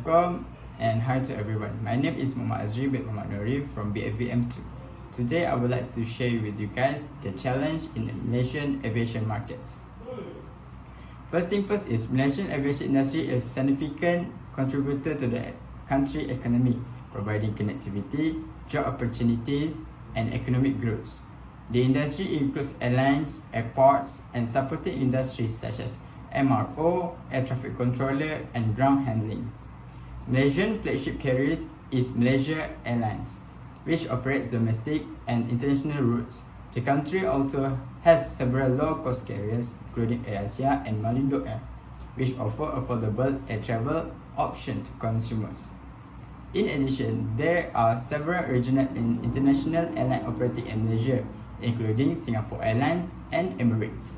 Assalamualaikum and hi to everyone. My name is Muhammad Azri bin Muhammad Nuri from BAVM2. Today I would like to share with you guys the challenge in the Malaysian aviation markets. First thing first is Malaysian aviation industry is a significant contributor to the country economy, providing connectivity, job opportunities, and economic growth. The industry includes airlines, airports, and supporting industries such as MRO, air traffic controller, and ground handling. Malaysian flagship carriers is Malaysia Airlines, which operates domestic and international routes. The country also has several low-cost carriers, including Aviation and Malindo Air, which offer affordable air travel options to consumers. In addition, there are several regional and international airlines operating in Malaysia, including Singapore Airlines and Emirates.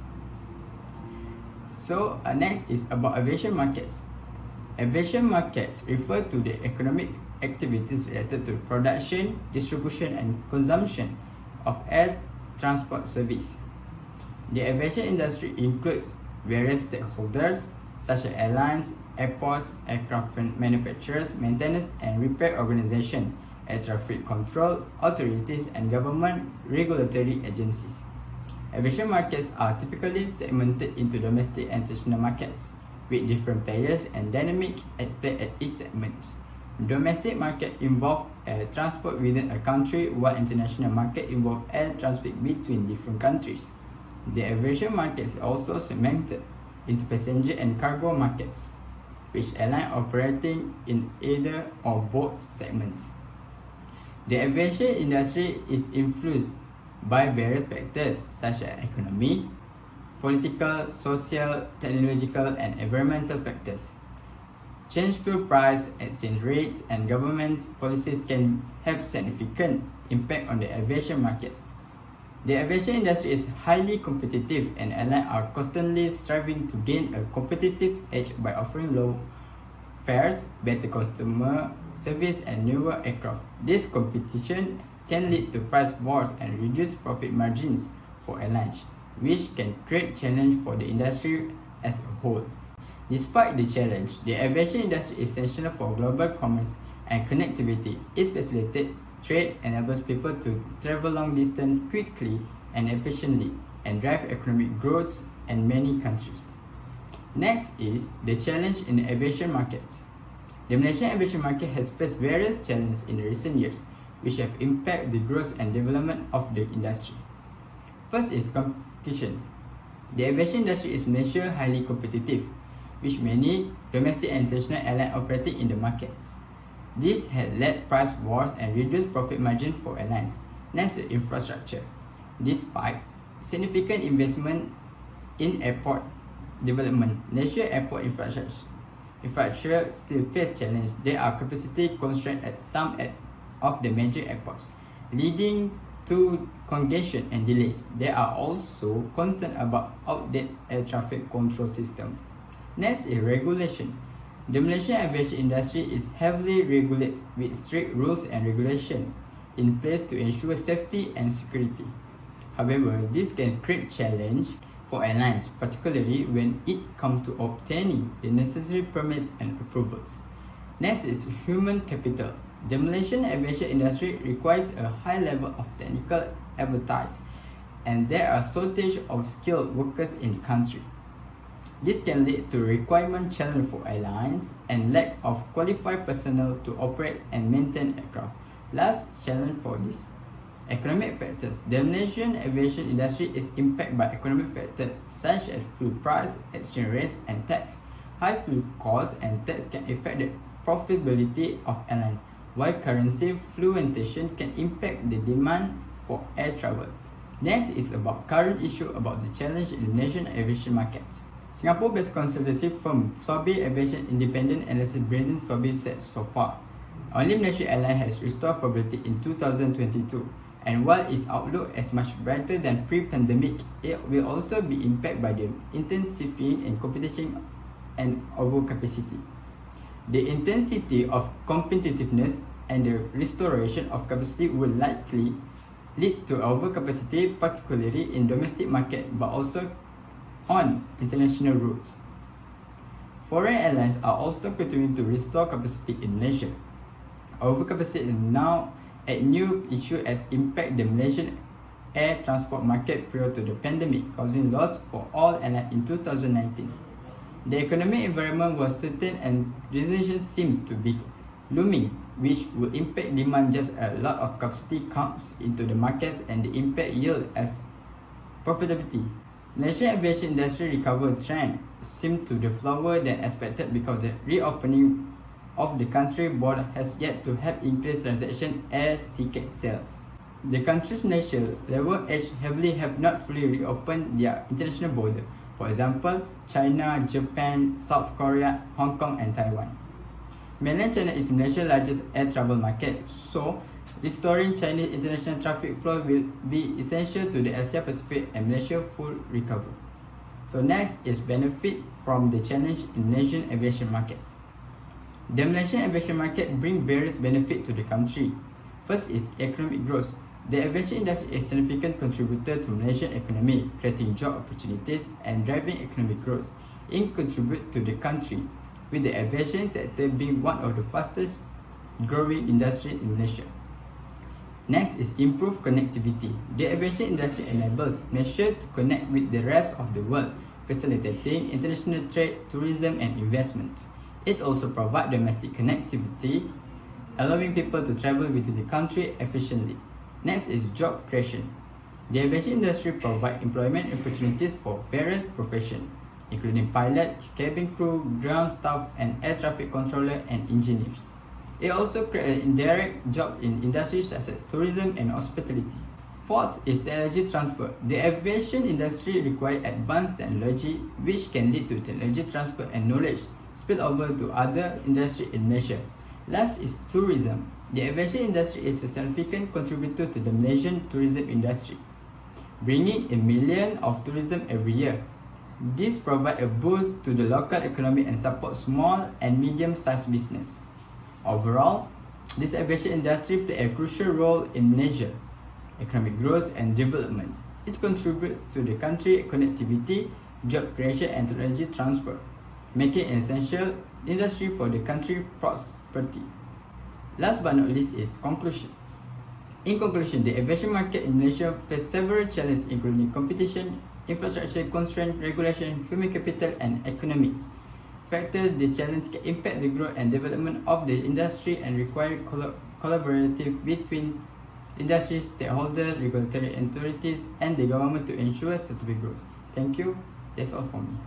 So next is about aviation markets. Aviation markets refer to the economic activities related to production, distribution, and consumption of air transport service. The aviation industry includes various stakeholders such as airlines, airports, aircraft manufacturers, maintenance and repair organizations, air traffic control authorities, and government regulatory agencies. Aviation markets are typically segmented into domestic and international markets, with different players and dynamic at play at each segment. Domestic market involve air transport within a country, while international market involve air transport between different countries. The aviation market is also segmented into passenger and cargo markets, which airline operating in either or both segments. The aviation industry is influenced by various factors such as economy, political, social, technological, and environmental factors. Change fuel price, exchange rates, and government policies can have significant impact on the aviation market. The aviation industry is highly competitive, and airlines are constantly striving to gain a competitive edge by offering low fares, better customer service, and newer aircraft. This competition can lead to price wars and reduced profit margins for airlines, which can create challenge for the industry as a whole. Despite the challenge, the aviation industry is essential for global commerce and connectivity. It facilitates trade, enables people to travel long distance quickly and efficiently, and drive economic growth in many countries. Next is the challenge in the aviation markets. The Malaysian aviation market has faced various challenges in recent years, which have impacted the growth and development of the industry. First is competition. The aviation industry is in Malaysia highly competitive, with many domestic and international airlines operating in the markets. This has led price wars and reduced profit margin for airlines. Next is infrastructure. Despite significant investment in airport development, Malaysia airport infrastructure still face challenge. There are capacity constraints at some of the major airports, leading to congestion and delays. There are also concerns about outdated air traffic control system. Next is regulation. The Malaysian aviation industry is heavily regulated with strict rules and regulations in place to ensure safety and security. However, this can create challenge for airlines, particularly when it comes to obtaining the necessary permits and approvals. Next is human capital. The Malaysian aviation industry requires a high level of technical expertise, and there are shortage of skilled workers in the country. This can lead to requirement challenge for airlines and lack of qualified personnel to operate and maintain aircraft. Last challenge for this, economic factors. The Malaysian aviation industry is impacted by economic factors such as fuel price, exchange rates, and tax. High fuel costs and tax can affect the profitability of airlines, while currency fluctuation can impact the demand for air travel. Next is about current issue about the challenge in the Malaysian aviation markets. Singapore-based consultancy firm Sobi Aviation Independent Analysis Braden Sobi said so far, only Malaysia Airlines has restored profitability in 2022, and while its outlook is much brighter than pre-pandemic, it will also be impacted by the intensifying and competition and overcapacity. The intensity of competitiveness and the restoration of capacity will likely lead to overcapacity, particularly in domestic market, but also on international routes. Foreign airlines are also continuing to restore capacity in Malaysia. Overcapacity is now a new issue as impact the Malaysian air transport market prior to the pandemic, causing loss for all airlines in 2019. The economic environment was certain and recession seems to be looming, which will impact demand just a lot of capacity comes into the markets and the impact yield as profitability. Malaysian aviation industry recovery trend seemed to be slower than expected because the reopening of the country border has yet to help increase transaction air ticket sales. The countries Malaysia, level edge heavily have not fully reopened their international border. For example, China, Japan, South Korea, Hong Kong and Taiwan. Mainland China is Malaysia's largest air travel market, so restoring Chinese international traffic flow will be essential to the Asia Pacific and Malaysia full recovery. So next is benefit from the challenge in Malaysian aviation markets. The Malaysian aviation market brings various benefits to the country. First is economic growth. The aviation industry is a significant contributor to Malaysian economy, creating job opportunities and driving economic growth. It contributes to the country, with the aviation sector being one of the fastest growing industries in Malaysia. Next is improved connectivity. The aviation industry enables Malaysia to connect with the rest of the world, facilitating international trade, tourism and investments. It also provides domestic connectivity, allowing people to travel within the country efficiently. Next is job creation. The aviation industry provides employment opportunities for various professions, including pilots, cabin crew, ground staff, and air traffic controller and engineers. It also creates indirect jobs in industries such as tourism and hospitality. Fourth is technology transfer. The aviation industry requires advanced technology, which can lead to technology transfer and knowledge spill over to other industries in Malaysia. Last is tourism. The aviation industry is a significant contributor to the Malaysian tourism industry, bringing a million of tourism every year. This provides a boost to the local economy and supports small and medium-sized business. Overall, this aviation industry plays a crucial role in Malaysia economic growth and development. It contributes to the country's connectivity, job creation and technology transfer, making it an essential industry for the country's prosperity. Last but not least is conclusion. In conclusion, the aviation market in Malaysia faces several challenges including competition, infrastructure constraints, regulation, human capital and economic factors. These challenges can impact the growth and development of the industry and require collaborative between industry stakeholders, regulatory authorities and the government to ensure sustainable growth. Thank you. That's all for me.